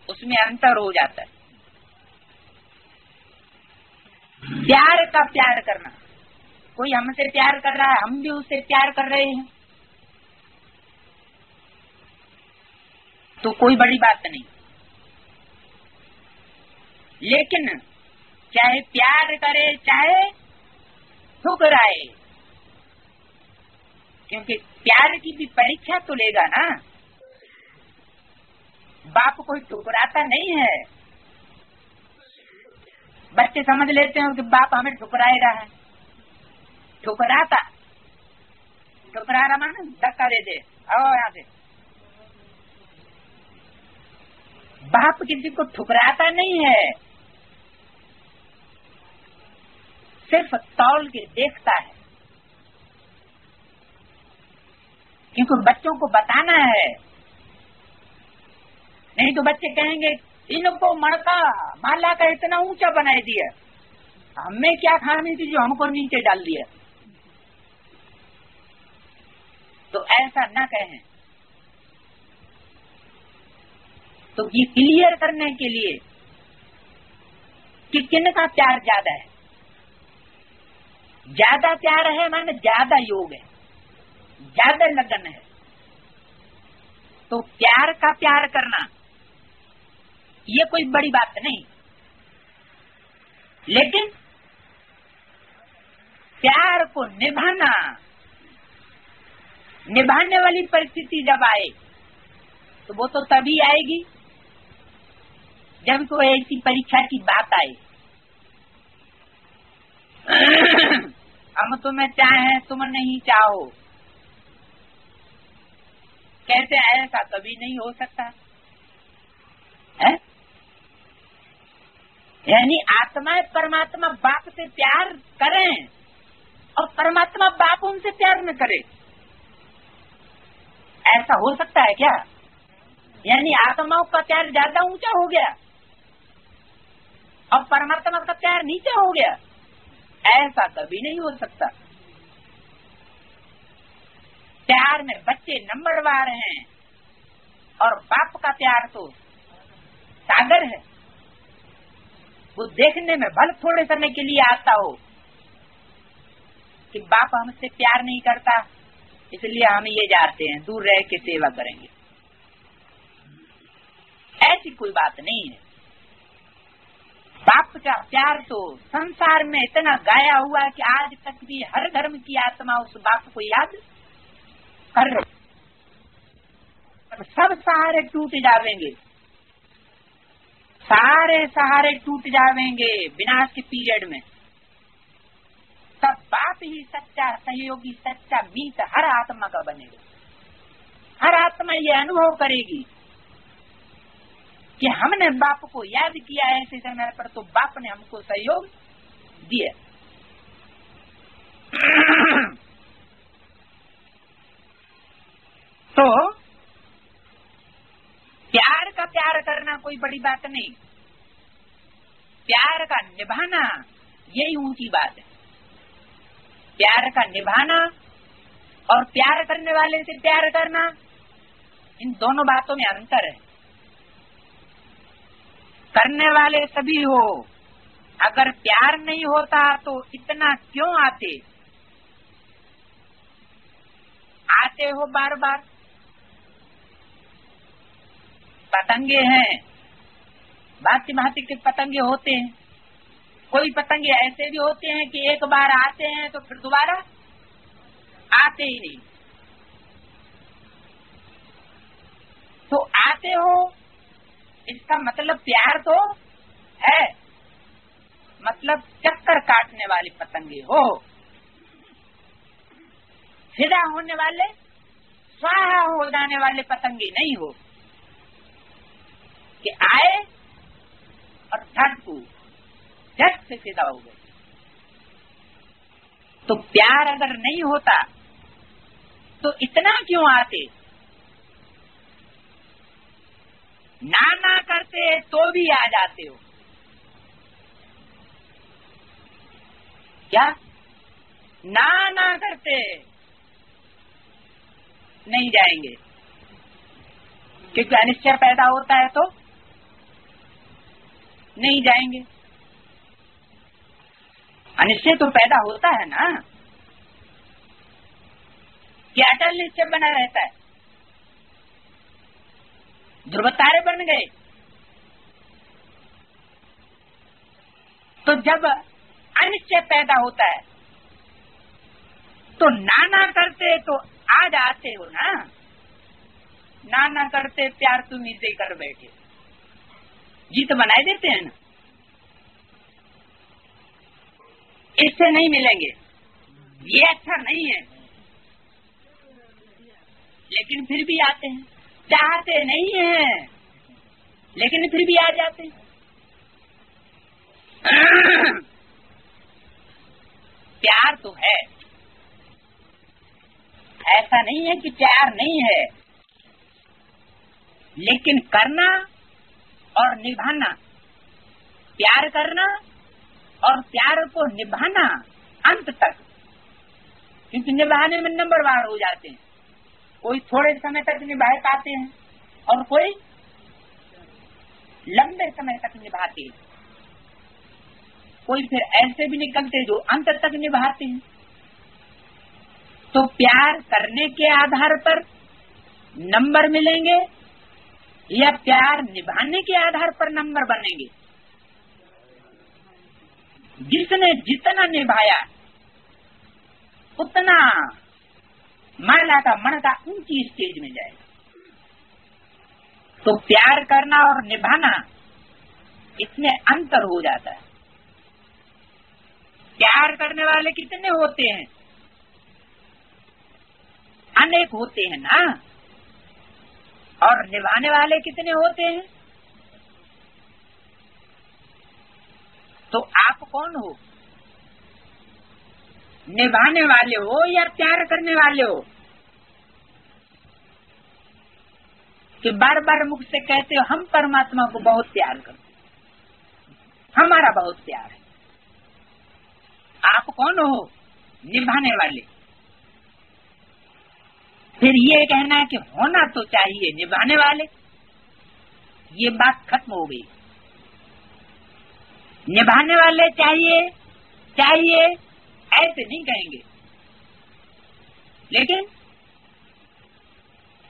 उसमें अंतर हो जाता है। प्यार का प्यार करना, कोई हमसे प्यार कर रहा है, हम भी उससे प्यार कर रहे हैं, तो कोई बड़ी बात नहीं। लेकिन चाहे प्यार करे चाहे ठुकराए, क्योंकि प्यार की भी परीक्षा तो लेगा ना। बाप कोई ठुकराता नहीं है। बच्चे समझ लेते हैं कि बाप हमें ठुकराए रहा है। ठुकराता, ठुकरा रहा माना धक्का दे दे, आओ यहाँ से। बाप किसी को ठुकराता नहीं है, सिर्फ तौल के देखता है, क्योंकि बच्चों को बताना है। नहीं तो बच्चे कहेंगे इनको मणका माला का इतना ऊंचा बना दिया, हमें क्या खानी थी जो हमको नीचे डाल दिया। तो ऐसा न कहें। तो ये क्लियर करने के लिए कि किन का प्यार ज्यादा है। ज्यादा प्यार है माने ज्यादा योग है, ज्यादा लगन है। तो प्यार का प्यार करना ये कोई बड़ी बात नहीं, लेकिन प्यार को निभाना, निभाने वाली परिस्थिति जब आए तो वो तो तभी आएगी जब कोई ऐसी परीक्षा की बात आए। हम तुम्हें चाहें तुम नहीं चाहो, कहते ऐसा कभी नहीं हो सकता है। यानी आत्मा परमात्मा बाप से प्यार करें और परमात्मा बाप उनसे प्यार न करे, ऐसा हो सकता है क्या? यानी आत्माओं का प्यार ज्यादा ऊंचा हो गया और परमात्मा का प्यार नीचे हो गया, ऐसा कभी नहीं हो सकता। प्यार में बच्चे नंबरवार हैं और बाप का प्यार तो सागर है। वो देखने में भले थोड़े समय के लिए आता हो कि बाप हमसे प्यार नहीं करता, इसलिए हम ये जाते हैं दूर रह के सेवा करेंगे, ऐसी कोई बात नहीं है। बाप का प्यार तो संसार में इतना गाया हुआ है कि आज तक भी हर धर्म की आत्मा उस बाप को याद कर रहे। सब सहारे टूट जावेंगे, सारे सहारे टूट जावेंगे विनाश के पीरियड में, तब बाप ही सच्चा सहयोगी, सच्चा मीत हर आत्मा का बनेगा। हर आत्मा ये अनुभव करेगी कि हमने बाप को याद किया ऐसे समय पर, तो बाप ने हमको सहयोग दिया। तो प्यार का प्यार करना कोई बड़ी बात नहीं, प्यार का निभाना यही ऊंची बात है। प्यार का निभाना और प्यार करने वाले से प्यार करना, इन दोनों बातों में अंतर है। करने वाले सभी हो, अगर प्यार नहीं होता तो इतना क्यों आते हो बार बार। पतंगे हैं, भांति भांति के पतंगे होते हैं। कोई पतंगे ऐसे भी होते हैं कि एक बार आते हैं तो फिर दोबारा आते ही नहीं। तो आते हो इसका मतलब प्यार तो है, मतलब चक्कर काटने वाले पतंगे हो। फिदा होने वाले, स्वाहा हो जाने वाले पतंगे नहीं हो कि आए और झटकू झट से फिदा हो गए। तो प्यार अगर नहीं होता तो इतना क्यों आते, ना करते तो भी आ जाते हो। क्या ना करते नहीं जाएंगे, क्योंकि अनिश्चय पैदा होता है तो नहीं जाएंगे। अनिश्चय तो पैदा होता है ना, कि अटल निश्चय बना रहता है। ध्रुव तारे बन गए तो जब अनिश्चय पैदा होता है तो ना करते तो आ जाते हो ना करते प्यार तुम इसे कर बैठे, जीत बनाए देते हैं ना। इससे नहीं मिलेंगे, ये अच्छा नहीं है, लेकिन फिर भी आते हैं। चाहते नहीं हैं लेकिन फिर भी आ जाते हैं। प्यार तो है, ऐसा नहीं है कि प्यार नहीं है, लेकिन करना और निभाना, प्यार करना और प्यार को निभाना अंत तक, क्योंकि निभाने में नंबरवार हो जाते हैं। कोई थोड़े समय तक निभा पाते हैं और कोई लंबे समय तक निभाते हैं, कोई फिर ऐसे भी निकलते जो अंत तक निभाते हैं। तो प्यार करने के आधार पर नंबर मिलेंगे या प्यार निभाने के आधार पर नंबर बनेंगे। जिसने जितना निभाया उतना माला का मणका ऊंची स्टेज में जाएगा। तो प्यार करना और निभाना इसमें अंतर हो जाता है। प्यार करने वाले कितने होते हैं, अनेक होते हैं ना, और निभाने वाले कितने होते हैं। तो आप कौन हो, निभाने वाले हो या प्यार करने वाले हो? कि बार बार मुख से कहते हो हम परमात्मा को बहुत प्यार करते, हमारा बहुत प्यार है। आप कौन हो, निभाने वाले। फिर ये कहना है कि होना तो चाहिए निभाने वाले, ये बात खत्म हो गई। निभाने वाले चाहिए ऐसे नहीं कहेंगे, लेकिन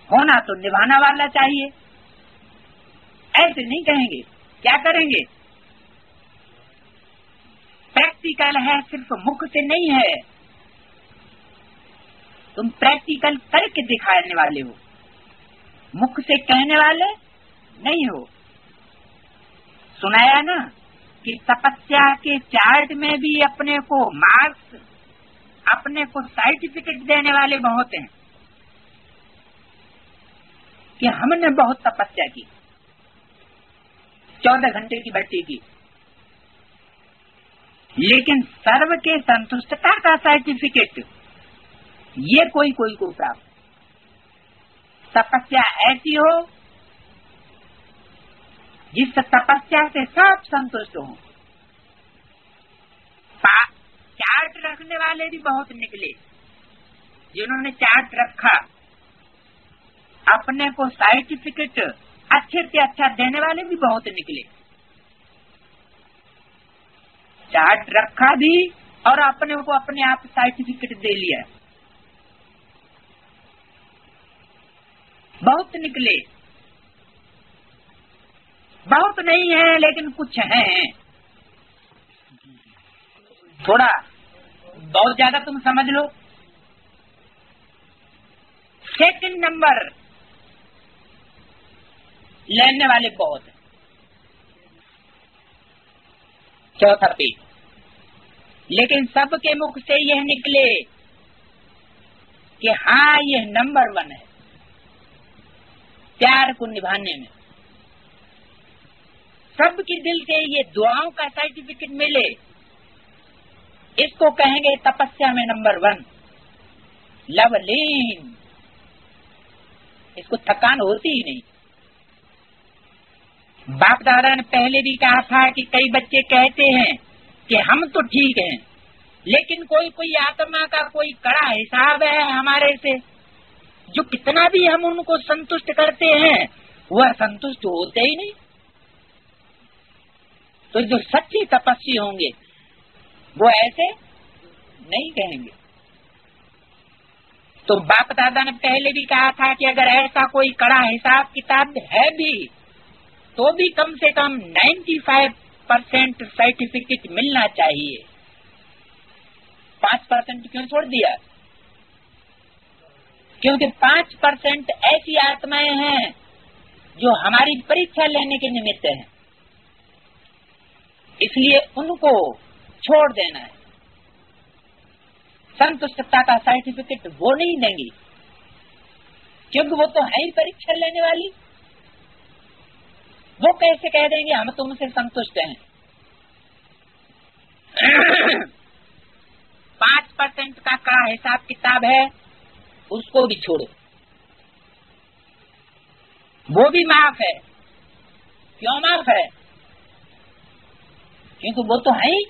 होना तो निभाना वाला चाहिए ऐसे नहीं कहेंगे। क्या करेंगे? प्रैक्टिकल है, सिर्फ मुख से नहीं है, तुम प्रैक्टिकल करके दिखाने वाले हो, मुख से कहने वाले नहीं हो। सुनाया ना कि तपस्या के चार्ट में भी अपने को मार्क्स, अपने को सर्टिफिकेट देने वाले बहुत हैं कि हमने बहुत तपस्या की, 14 घंटे की भट्टी की, लेकिन सर्व के संतुष्टता का सर्टिफिकेट ये कोई को प्राप्त। तपस्या ऐसी हो जिस तपस्या से सब संतुष्ट हो, चार्ट रखने वाले भी बहुत निकले, जिन्होंने चार्ट रखा, अपने को सर्टिफिकेट अच्छे से अच्छा देने वाले भी बहुत निकले। चार्ट रखा भी और अपने को अपने आप सर्टिफिकेट दे लिया, बहुत निकले। बहुत नहीं है लेकिन कुछ हैं, थोड़ा बहुत ज्यादा तुम समझ लो। सेकंड नंबर लेने वाले बहुत हैं, चौथा पे, लेकिन सबके मुख से यह निकले कि हाँ यह नंबर 1 है प्यार को निभाने में। सबके दिल से ये दुआओं का सर्टिफिकेट मिले, इसको कहेंगे तपस्या में नंबर 1, लवलीन। इसको थकान होती ही नहीं। बाप दादा ने पहले भी कहा था कि कई बच्चे कहते हैं कि हम तो ठीक हैं, लेकिन कोई कोई आत्मा का कोई कड़ा हिसाब है हमारे से, जो कितना भी हम उनको संतुष्ट करते हैं वह संतुष्ट होते ही नहीं। तो जो सच्चे तपस्वी होंगे वो ऐसे नहीं कहेंगे। तो बाप दादा ने पहले भी कहा था कि अगर ऐसा कोई कड़ा हिसाब किताब है भी तो भी कम से कम 95% सर्टिफिकेट मिलना चाहिए। 5% क्यों छोड़ दिया? क्योंकि 5% ऐसी आत्माएं हैं जो हमारी परीक्षा लेने के निमित्त हैं, इसलिए उनको छोड़ देना है। संतुष्टता का सर्टिफिकेट वो नहीं देंगी, क्योंकि वो तो है ही परीक्षा लेने वाली। वो कैसे कह देंगे हम तुमसे संतुष्ट हैं? 5% का कड़ा हिसाब किताब है, उसको भी छोड़ो, वो भी माफ है। क्यों माफ है? क्योंकि वो तो है ही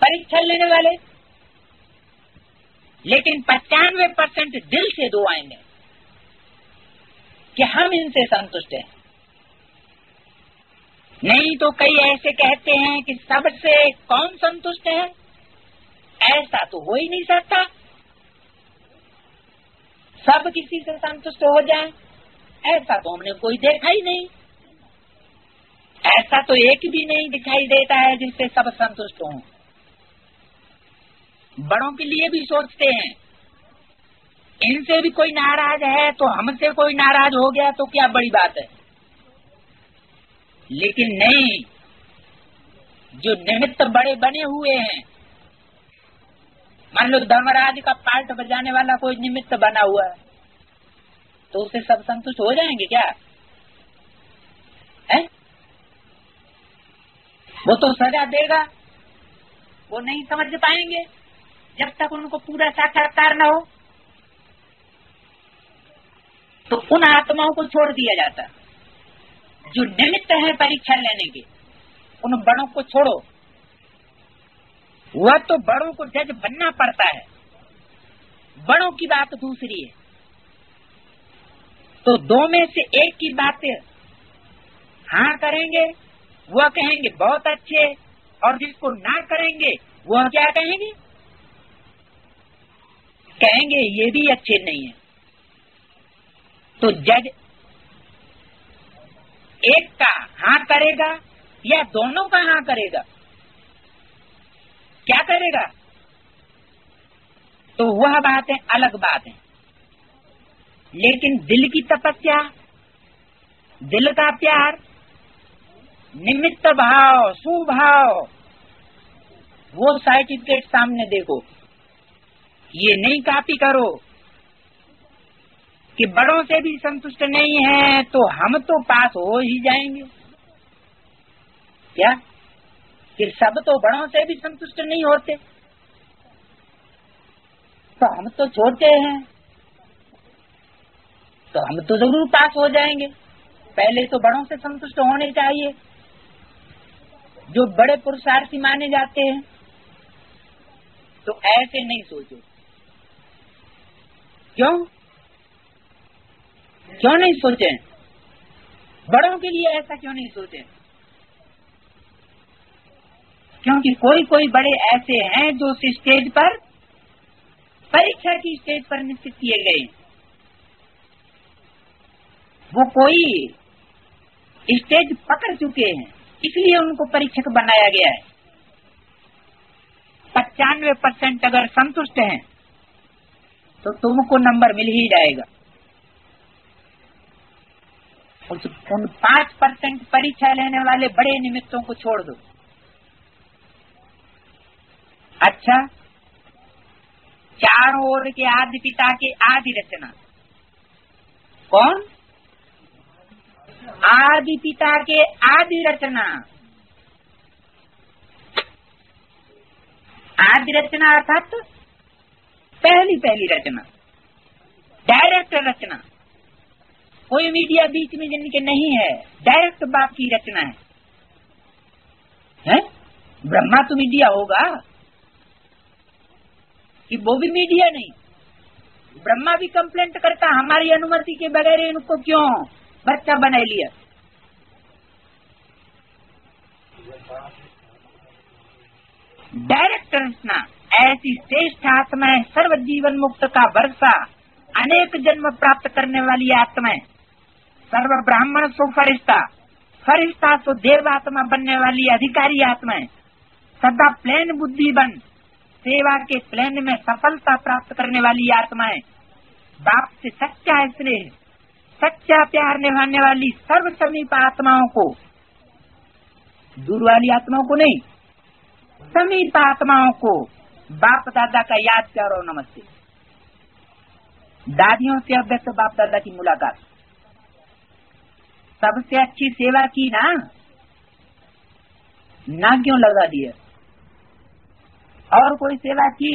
परीक्षा लेने वाले। लेकिन 95% दिल से दुआएंगे कि हम इनसे संतुष्ट हैं। नहीं तो कई ऐसे कहते हैं कि सबसे कौन संतुष्ट है? ऐसा तो हो ही नहीं सकता, सब किसी से संतुष्ट हो जाए, ऐसा तो हमने कोई देखा ही नहीं। ऐसा तो एक भी नहीं दिखाई देता है जिससे सब संतुष्ट हों। बड़ों के लिए भी सोचते हैं, इनसे भी कोई नाराज है तो हमसे कोई नाराज हो गया तो क्या बड़ी बात है। लेकिन नहीं, जो निमित्त बड़े बने हुए हैं, मान लो धर्मराज का पार्ट बजाने वाला कोई निमित्त बना हुआ है, तो उसे सब संतुष्ट हो जाएंगे क्या? है? वो तो सजा देगा, वो नहीं समझ पाएंगे जब तक उनको पूरा साक्षात्कार न हो। तो उन आत्माओं को छोड़ दिया जाता, जो निमित्त है परीक्षा लेने के, उन बड़ों को छोड़ो। वह तो बड़ों को जज बनना पड़ता है, बड़ों की बात दूसरी है। तो दो में से एक की बात हाँ करेंगे, वह कहेंगे बहुत अच्छे, और जिसको ना करेंगे वह क्या कहेंगे? कहेंगे ये भी अच्छे नहीं है। तो जज एक का हाँ करेगा या दोनों का हाँ करेगा? क्या करेगा? तो वह बात है, अलग बात है। लेकिन दिल की तपस्या, दिल का प्यार, निमित्त भाव, सुभाव, वो सर्टिफिकेट सामने देखो। ये नहीं कॉपी करो कि बड़ों से भी संतुष्ट नहीं है तो हम तो पास हो ही जाएंगे। क्या कि सब तो बड़ों से भी संतुष्ट नहीं होते, तो हम तो छोटे हैं तो हम तो जरूर पास हो जाएंगे। पहले तो बड़ों से संतुष्ट होने चाहिए, जो बड़े पुरुषार्थी माने जाते हैं। तो ऐसे नहीं सोचो। क्यों नहीं सोचे? बड़ों के लिए ऐसा क्यों नहीं सोचे? क्योंकि कोई बड़े ऐसे हैं जो उस स्टेज पर, परीक्षा की स्टेज पर निश्चित किए गए। वो कोई स्टेज पकड़ चुके हैं, इसलिए उनको परीक्षक बनाया गया है। 95% अगर संतुष्ट हैं तो तुमको नंबर मिल ही जाएगा। उन 5% परीक्षा लेने वाले बड़े निमित्तों को छोड़ दो। अच्छा, चारों ओर के आदि पिता के आदि रचना कौन? आदि पिता के आदि रचना। आदि रचना अर्थात पहली रचना, डायरेक्ट रचना। कोई मीडिया बीच में जिनके नहीं है, डायरेक्ट बाप की रचना है? ब्रह्मा तो मीडिया होगा कि वो भी मीडिया नहीं? ब्रह्मा भी कंप्लेंट करता हमारी अनुमति के बगैर इनको क्यों बच्चा बना लिया। डायरेक्ट रचना ऐसी श्रेष्ठ आत्मा है, सर्व जीवन मुक्त का वर्षा, अनेक जन्म प्राप्त करने वाली आत्मा है। सर्व ब्राह्मण सो फरिश्ता, फरिश्ता सो देवात्मा बनने वाली अधिकारी आत्मा है। सदा प्लेन बुद्धि बन, सेवा के प्लेन में सफलता प्राप्त करने वाली आत्मा है। बाप से सच्चा स्नेह, सच्चा प्यार निभाने वाली सर्व समीप आत्माओं को, दूर वाली आत्माओं को नहीं, समीप आत्माओं को बाप दादा का याद करो, नमस्ते। दादियों से अभ्यस्त बाप दादा की मुलाकात, सबसे अच्छी सेवा की ना क्यों लगा दिया? और कोई सेवा की